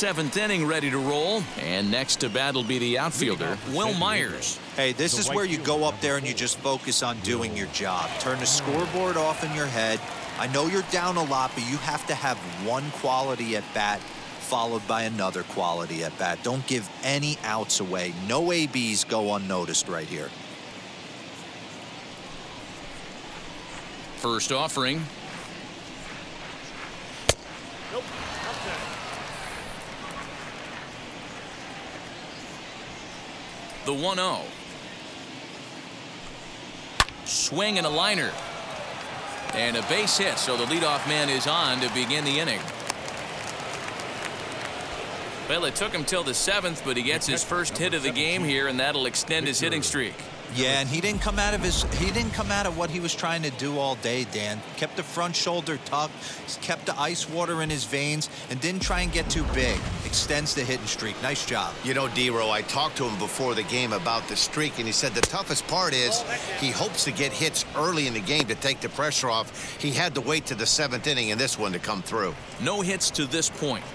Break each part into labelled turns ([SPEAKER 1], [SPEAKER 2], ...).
[SPEAKER 1] seventh inning ready to roll. And next to bat will be the outfielder, Will Myers.
[SPEAKER 2] Hey, this is where you go up there and you just focus on doing your job. Turn the scoreboard off in your head. I know you're down a lot, but you have to have one quality at bat followed by another quality at bat. Don't give any outs away. No ABs go unnoticed right here.
[SPEAKER 1] First offering.
[SPEAKER 3] Nope.
[SPEAKER 1] The 1-0. Swing and a liner. And a base hit, so the leadoff man is on to begin the inning. Well, it took him till the 7th, but he gets his first hit of the game here, and that'll extend his hitting streak.
[SPEAKER 2] Yeah, and he didn't come out of what he was trying to do all day, Dan. Kept the front shoulder tucked, kept the ice water in his veins, and didn't try and get too big. Extends the hitting streak. Nice job.
[SPEAKER 4] You know, D-Row, I talked to him before the game about the streak, and he said the toughest part is he hopes to get hits early in the game to take the pressure off. He had to wait to the 7th inning in this one to come through.
[SPEAKER 1] No hits to this point.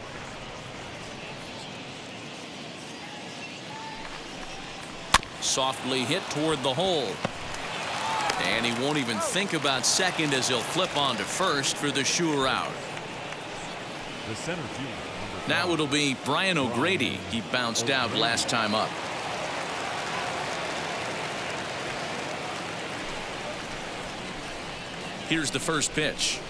[SPEAKER 1] Softly hit toward the hole. And he won't even think about second as he'll flip on to first for the sure out.
[SPEAKER 3] The center fielder.
[SPEAKER 1] Now it'll be Brian O'Grady. He bounced out last time up. Here's the first pitch.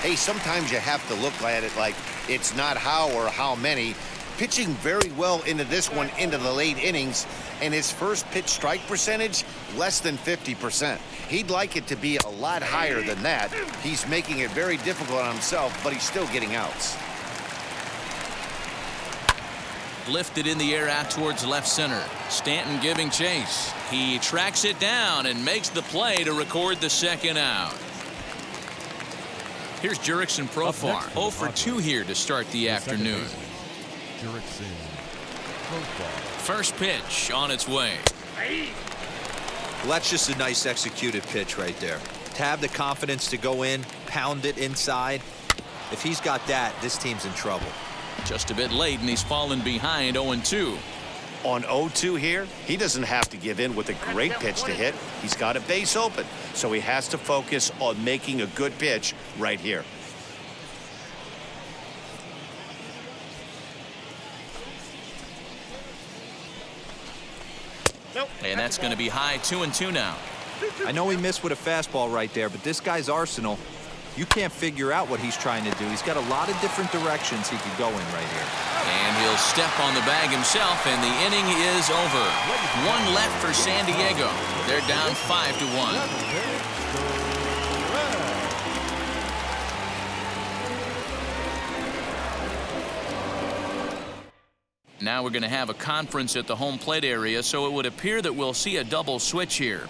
[SPEAKER 4] Hey, sometimes you have to look at it like it's not how or how many. Pitching very well into this one into the late innings, and his first pitch strike percentage less than 50%. He'd like it to be a lot higher than that. He's making it very difficult on himself, but he's still getting outs.
[SPEAKER 1] Lifted in the air out towards left center. Stanton giving chase. He tracks it down and makes the play to record the second out. Here's Jurickson Profar. 0 for 2 here to start the afternoon. First pitch on its way.
[SPEAKER 2] Well, that's just a nice executed pitch right there. To have the confidence to go in, pound it inside. If he's got that, this team's in trouble.
[SPEAKER 1] Just a bit late, and he's fallen behind 0-2.
[SPEAKER 4] On 0-2 here, he doesn't have to give in with a great pitch to hit. He's got a base open, so he has to focus on making a good pitch right here.
[SPEAKER 1] And that's going to be high 2-2 now.
[SPEAKER 2] I know he missed with a fastball right there, but this guy's arsenal, you can't figure out what he's trying to do. He's got a lot of different directions he could go in right here.
[SPEAKER 1] And he'll step on the bag himself, and the inning is over. One left for San Diego. They're down 5-1. Now we're going to have a conference at the home plate area, so it would appear that we'll see a double switch here.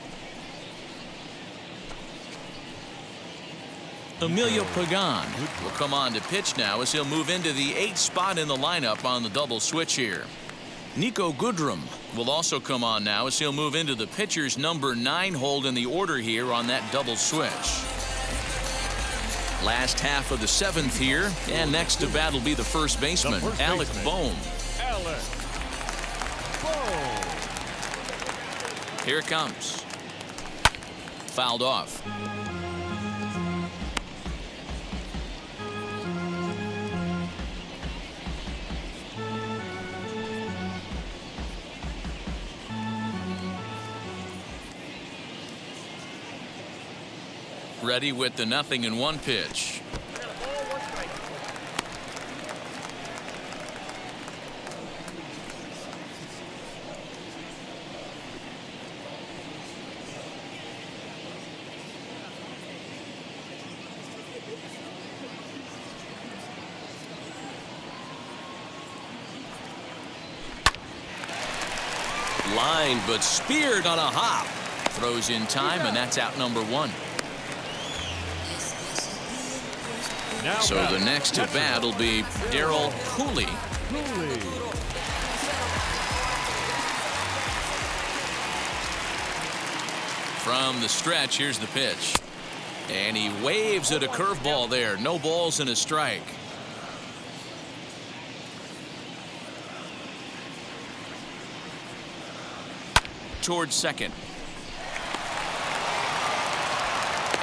[SPEAKER 1] Emilio Pagan will come on to pitch now as he'll move into the 8th spot in the lineup on the double switch here. Nico Goodrum will also come on now as he'll move into the pitcher's number 9 hold in the order here on that double switch. Last half of the 7th here, and next to bat will be the first baseman, Alec Bohm. Here it comes. Fouled off. Ready with the 0-1 pitch. Line, but speared on a hop. Throws in time, and that's out number 1. So the next to bat will be Darryl Cooley. From the stretch, here's the pitch. And he waves at a curveball there. No balls and a strike. towards second.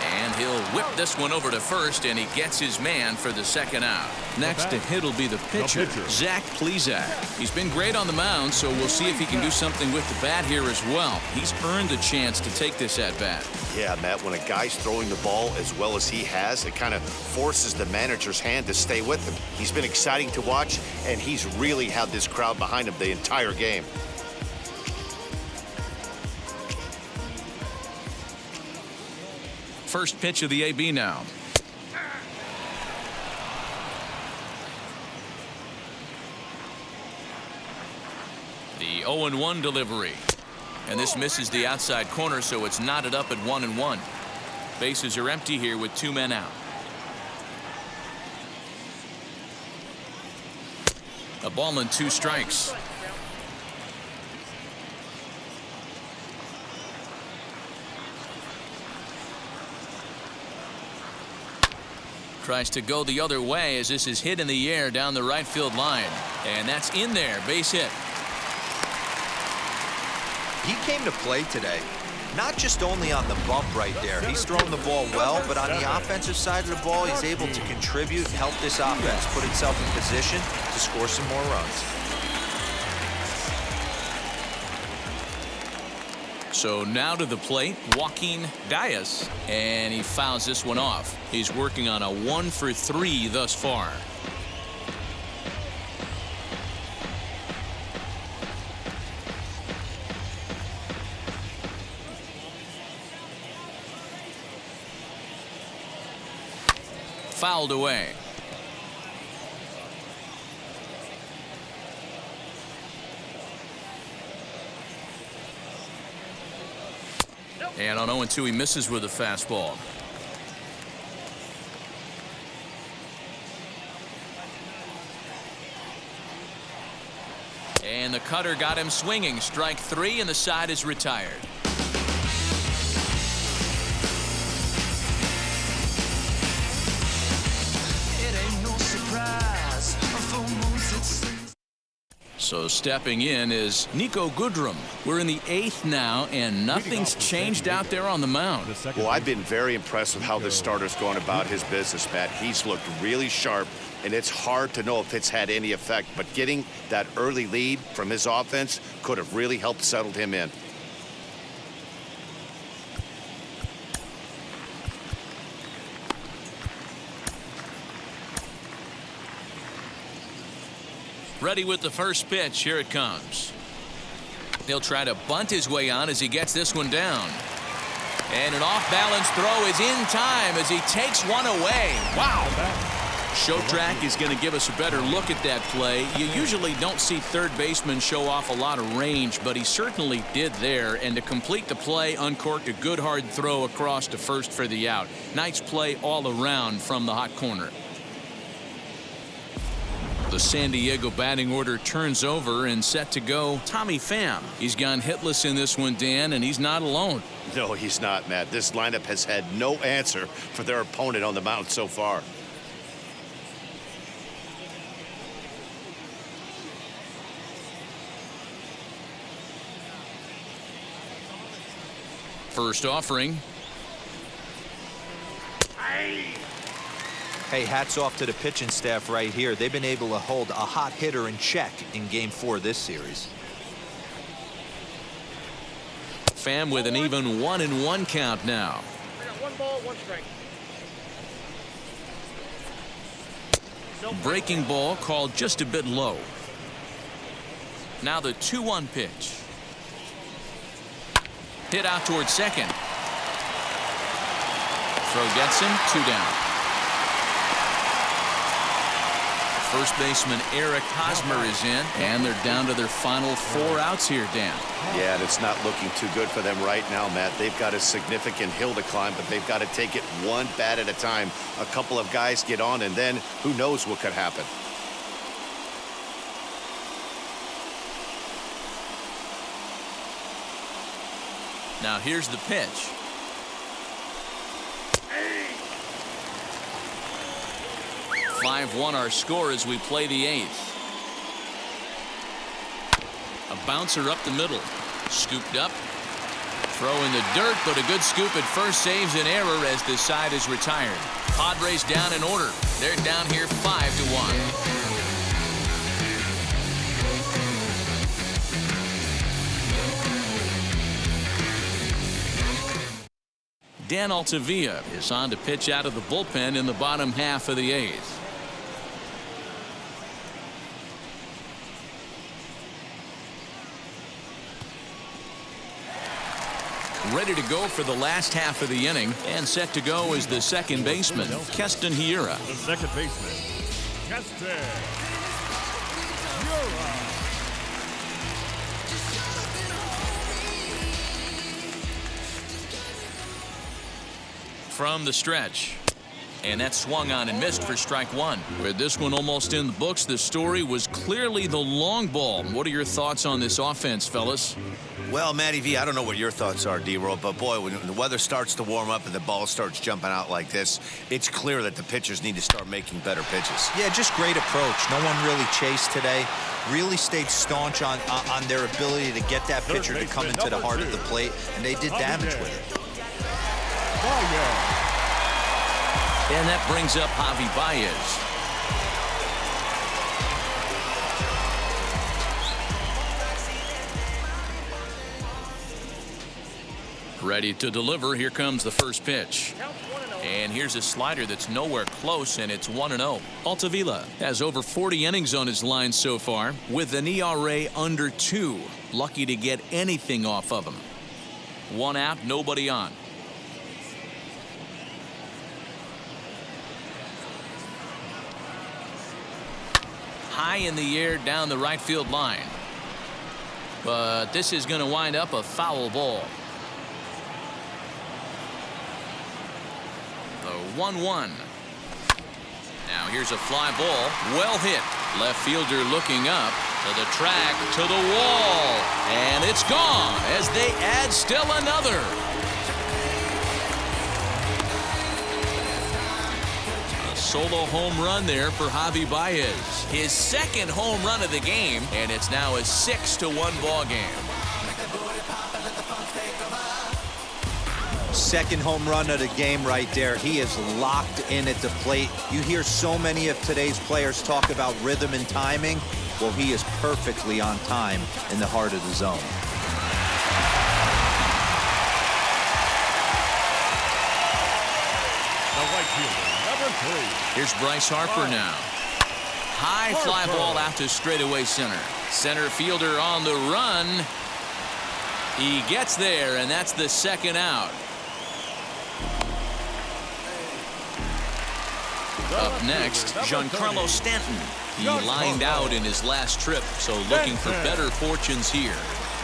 [SPEAKER 1] And he'll whip this one over to first, and he gets his man for the second out. Next to hit will be the pitcher, Zach Plesac. He's been great on the mound, so we'll see if he can do something with the bat here as well. He's earned the chance to take this at bat.
[SPEAKER 4] Yeah, Matt, when a guy's throwing the ball as well as he has, it kind of forces the manager's hand to stay with him. He's been exciting to watch, and he's really had this crowd behind him the entire game.
[SPEAKER 1] First pitch of the AB now. The 0-1 delivery. And this misses the outside corner, so it's knotted up at 1-1. Bases are empty here with 2 men out. A ball and 2 strikes. Tries to go the other way as this is hit in the air down the right field line. And that's in there. Base hit.
[SPEAKER 2] He came to play today, not just only on the bump right there. He's thrown the ball well, but on the offensive side of the ball, he's able to contribute and help this offense put itself in position to score some more runs.
[SPEAKER 1] So now to the plate, Joaquin Diaz, and he fouls this one off. He's working on a 1-for-3 thus far. Fouled away. And on 0-2, he misses with a fastball. And the cutter got him swinging. Strike 3, and the side is retired. So stepping in is Niko Goodrum. We're in the 8th now, and nothing's changed out there on the mound.
[SPEAKER 4] Well, I've been very impressed with how this starter's going about his business, Matt. He's looked really sharp, and it's hard to know if it's had any effect. But getting that early lead from his offense could have really helped settle him in.
[SPEAKER 1] Ready with the first pitch. Here it comes. He'll try to bunt his way on as he gets this one down. And an off-balance throw is in time as he takes one away. Wow. Show Track is going to give us a better look at that play. You usually don't see third baseman show off a lot of range, but he certainly did there. And to complete the play, uncorked a good hard throw across to first for the out. Nice play all around from the hot corner. The San Diego batting order turns over and set to go Tommy Pham. He's gone hitless in this one, Dan, and he's not alone.
[SPEAKER 4] No, he's not, Matt. This lineup has had no answer for their opponent on the mound so far.
[SPEAKER 1] First offering.
[SPEAKER 2] Hey, hats off to the pitching staff right here. They've been able to hold a hot hitter in check in Game 4 of this series.
[SPEAKER 1] Pham with an even 1-1 count now.
[SPEAKER 5] I got 1 ball, 1 strike.
[SPEAKER 1] Breaking ball called just a bit low. Now the 2-1 pitch. Hit out towards second. Throw gets him, 2 down. First baseman Eric Hosmer is in, and they're down to their final 4 outs here, Dan.
[SPEAKER 4] Yeah, and it's not looking too good for them right now, Matt. They've got a significant hill to climb, but they've got to take it one bat at a time. A couple of guys get on, and then who knows what could happen.
[SPEAKER 1] Now here's the pitch. Hey. 5-1 our score as we play the 8th. A bouncer up the middle. Scooped up Throw in the dirt, but a good scoop at first saves an error as the side is retired. Padres down in order. They're down here 5-1. Dan Altavilla is on to pitch out of the bullpen in the bottom half of the 8th. Ready to go for the last half of the inning, and set to go is the second baseman, Keston Hiura.
[SPEAKER 3] The second baseman, Keston Hiura.
[SPEAKER 1] From the stretch. And that swung on and missed for strike one. With this one almost in the books, the story was clearly the long ball. What are your thoughts on this offense, fellas?
[SPEAKER 4] Well, Matty V, I don't know what your thoughts are, D-Roll, but boy, when the weather starts to warm up and the ball starts jumping out like this, it's clear that the pitchers need to start making better pitches.
[SPEAKER 2] Yeah, just great approach. No one really chased today. Really stayed staunch on their ability to get that pitcher to come into the heart of the plate, and they did damage with it.
[SPEAKER 1] And that brings up Javi Baez. Ready to deliver. Here comes the first pitch. And here's a slider that's nowhere close, and it's 1-0. Altavilla has over 40 innings on his line so far, with an ERA under 2. Lucky to get anything off of him. One out, nobody on. High in the air down the right field line. But this is going to wind up a foul ball. The 1-1. Now here's a fly ball. Well hit. Left fielder looking up to the track, to the wall. And it's gone as they add still another. Solo home run there for Javi Baez. His second home run of the game, and it's now a 6-1 ball game.
[SPEAKER 2] Second home run of the game right there. He is locked in at the plate. You hear so many of today's players talk about rhythm and timing. Well, he is perfectly on time in the heart of the zone.
[SPEAKER 3] The right fielder, number 3.
[SPEAKER 1] Here's Bryce Harper now. High fly ball out to straightaway center. Center fielder on the run. He gets there, and that's the second out. Up next, Giancarlo Stanton. He lined out in his last trip, so looking for better fortunes here.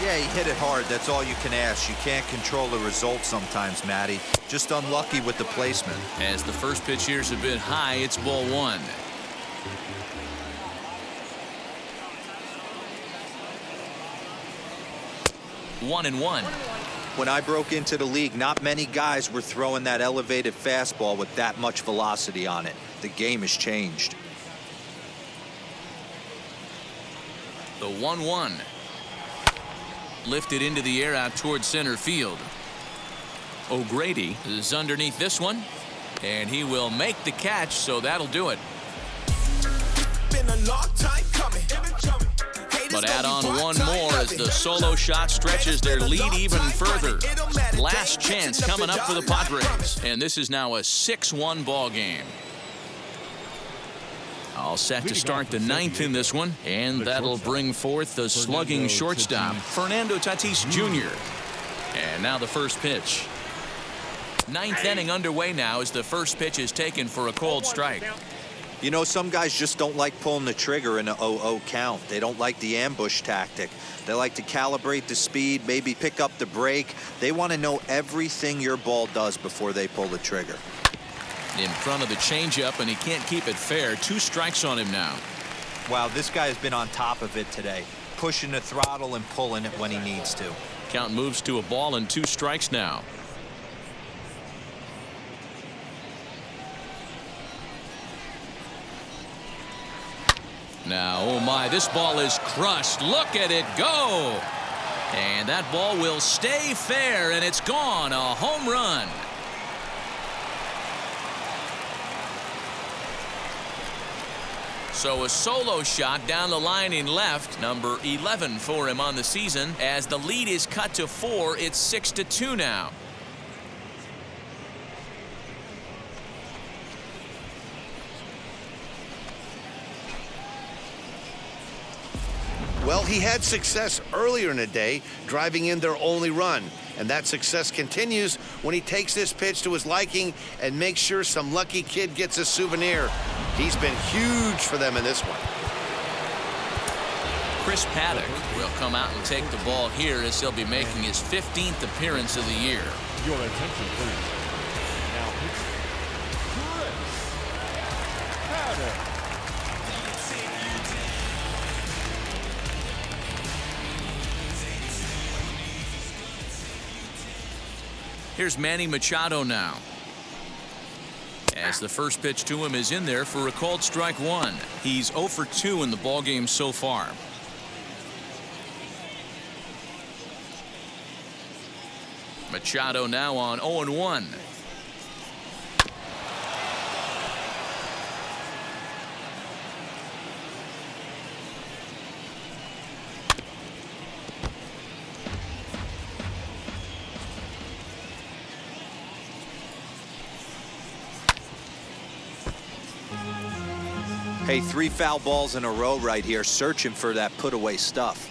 [SPEAKER 2] Yeah, he hit it hard. That's all you can ask. You can't control the result sometimes, Matty. Just unlucky with the placement.
[SPEAKER 1] As the first pitch here's a bit high, it's ball 1. One and one.
[SPEAKER 2] When I broke into the league, not many guys were throwing that elevated fastball with that much velocity on it. The game has changed.
[SPEAKER 1] The 1-1. Lifted into the air out towards center field. O'Grady is underneath this one, and he will make the catch, so that'll do it.
[SPEAKER 5] Been a long time coming.
[SPEAKER 1] But add on one more as the solo shot stretches their lead even further. Last chance coming up for the Padres, and this is now a 6-1 ball game. All set to start the 9th in this one, and that'll bring forth the slugging shortstop, Fernando Tatis Jr. And now the first pitch. 9th inning underway now as the first pitch is taken for a cold strike.
[SPEAKER 2] You know, some guys just don't like pulling the trigger in an 0-0 count. They don't like the ambush tactic. They like to calibrate the speed, maybe pick up the brake. They want to know everything your ball does before they pull the trigger.
[SPEAKER 1] In front of the changeup, and he can't keep it fair. 2 strikes on him now.
[SPEAKER 2] Wow, this guy has been on top of it today, pushing the throttle and pulling it when he needs to.
[SPEAKER 1] Count moves to a ball and 2 strikes now. Now, oh my, this ball is crushed. Look at it go. And that ball will stay fair, and it's gone. A home run. So a solo shot down the line in left, number 11 for him on the season. As the lead is cut to 4, it's 6-2 now.
[SPEAKER 4] Well, he had success earlier in the day, driving in their only run. And that success continues when he takes this pitch to his liking and makes sure some lucky kid gets a souvenir. He's been huge for them in this one.
[SPEAKER 1] Chris Paddock will come out and take the ball here as he'll be making his 15th appearance of the year.
[SPEAKER 3] Your attention, please. Now pitching, Chris Paddock.
[SPEAKER 1] Here's Manny Machado now. As the first pitch to him is in there for a called strike one. He's 0 for 2 in the ballgame so far. Machado now on 0-1.
[SPEAKER 2] Hey, 3 foul balls in a row right here, searching for that put-away stuff.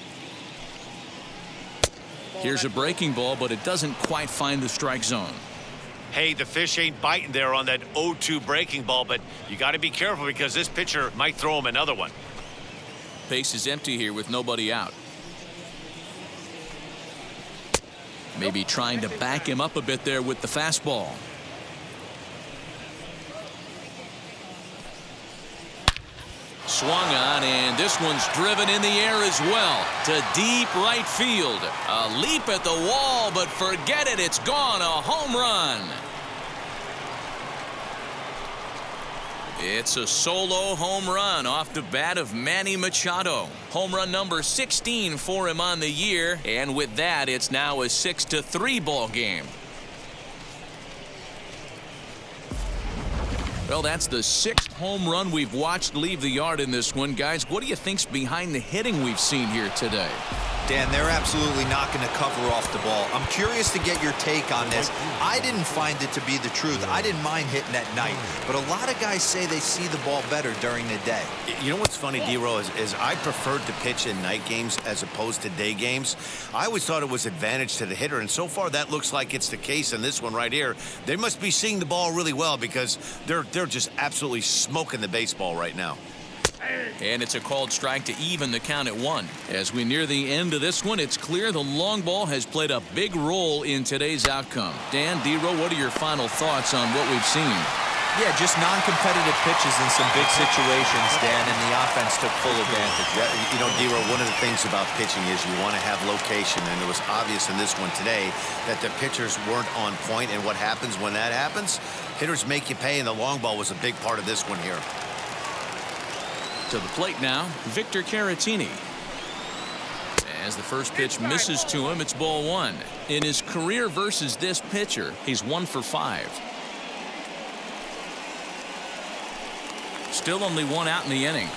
[SPEAKER 1] Here's a breaking ball, but it doesn't quite find the strike zone.
[SPEAKER 6] Hey, the fish ain't biting there on that 0-2 breaking ball, but you got to be careful because this pitcher might throw him another one.
[SPEAKER 1] Base is empty here with nobody out. Maybe trying to back him up a bit there with the fastball. Swung on, and this one's driven in the air as well to deep right field. A leap at the wall, but forget it, it's gone. A home run. It's a solo home run off the bat of Manny Machado. Home run number 16 for him on the year, and with that, it's now a 6-3 ball game. Well, that's the 6th home run we've watched leave the yard in this one. Guys, what do you think's behind the hitting we've seen here today?
[SPEAKER 2] Dan, they're absolutely not going to cover off the ball. I'm curious to get your take on this. I didn't find it to be the truth. I didn't mind hitting at night, but a lot of guys say they see the ball better during the day.
[SPEAKER 4] You know what's funny, D-Row, is I preferred to pitch in night games as opposed to day games. I always thought it was advantage to the hitter, and so far that looks like it's the case in this one right here. They must be seeing the ball really well because they're just absolutely smoking the baseball right now.
[SPEAKER 1] And it's a called strike to even the count at 1. As we near the end of this one, it's clear the long ball has played a big role in today's outcome. Dan, D-Row, what are your final thoughts on what we've seen?
[SPEAKER 2] Yeah, just non-competitive pitches in some big situations, Dan, and the offense took full advantage.
[SPEAKER 4] Yeah, you know, D-Row, one of the things about pitching is you want to have location, and it was obvious in this one today that the pitchers weren't on point, and what happens when that happens? Hitters make you pay, and the long ball was a big part of this one here.
[SPEAKER 1] To the plate now, Victor Caratini. As the first pitch misses to him, it's ball 1. In his career versus this pitcher, he's 1 for 5. Still only 1 out in the inning.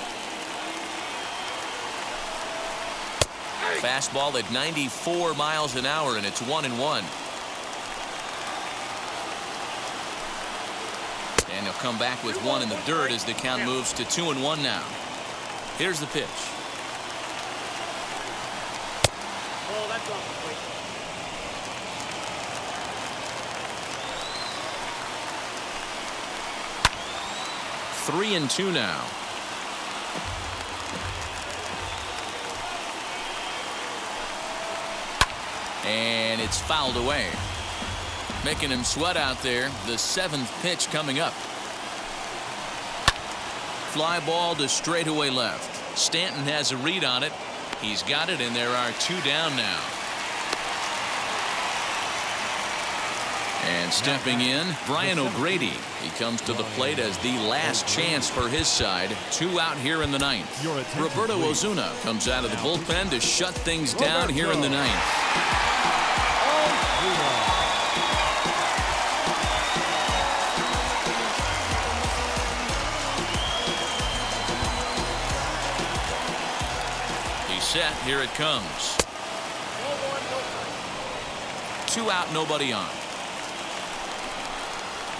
[SPEAKER 1] Fastball at 94 miles an hour, and it's 1-1. And he'll come back with 1 in the dirt as the count moves to 2-1 now. Here's the pitch.
[SPEAKER 7] Oh, that's off the plate.
[SPEAKER 1] 3-2 now. And it's fouled away. Making him sweat out there. The 7th pitch coming up. Fly ball to straightaway left. Stanton has a read on it. He's got it, and there are 2 down now. And stepping in, Brian O'Grady. He comes to the plate as the last chance for his side. 2 out here in the 9th. Roberto Ozuna comes out of the bullpen to shut things down here in the 9th. Set. Here it comes. 2 out, nobody on.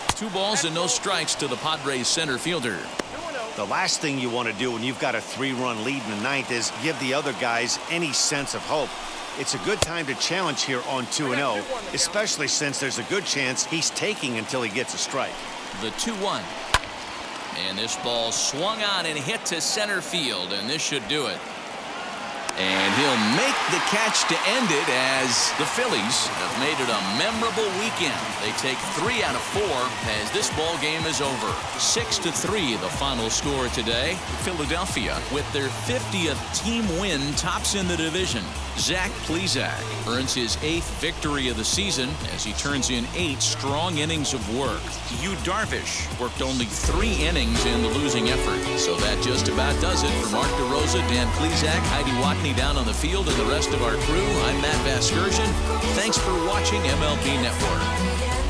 [SPEAKER 1] 2 balls and no strikes to the Padres center fielder.
[SPEAKER 4] The last thing you want to do when you've got a 3-run lead in the 9th is give the other guys any sense of hope. It's a good time to challenge here on 2-0, especially since there's a good chance he's taking until he gets a strike.
[SPEAKER 1] The 2-1. And this ball swung on and hit to center field, and this should do it. And he'll make the catch to end it as the Phillies have made it a memorable weekend. They take 3 out of 4 as this ball game is over. 6-3 the final score today. Philadelphia, with their 50th team win, tops in the division. Zach Plesac earns his 8th victory of the season as he turns in 8 strong innings of work. Darvish worked only 3 innings in the losing effort. So that just about does it for Mark DeRosa, Dan Plesac, Heidi Watney down on the field, and the rest of our crew. I'm Matt Vasgersian. Thanks for watching MLB Network.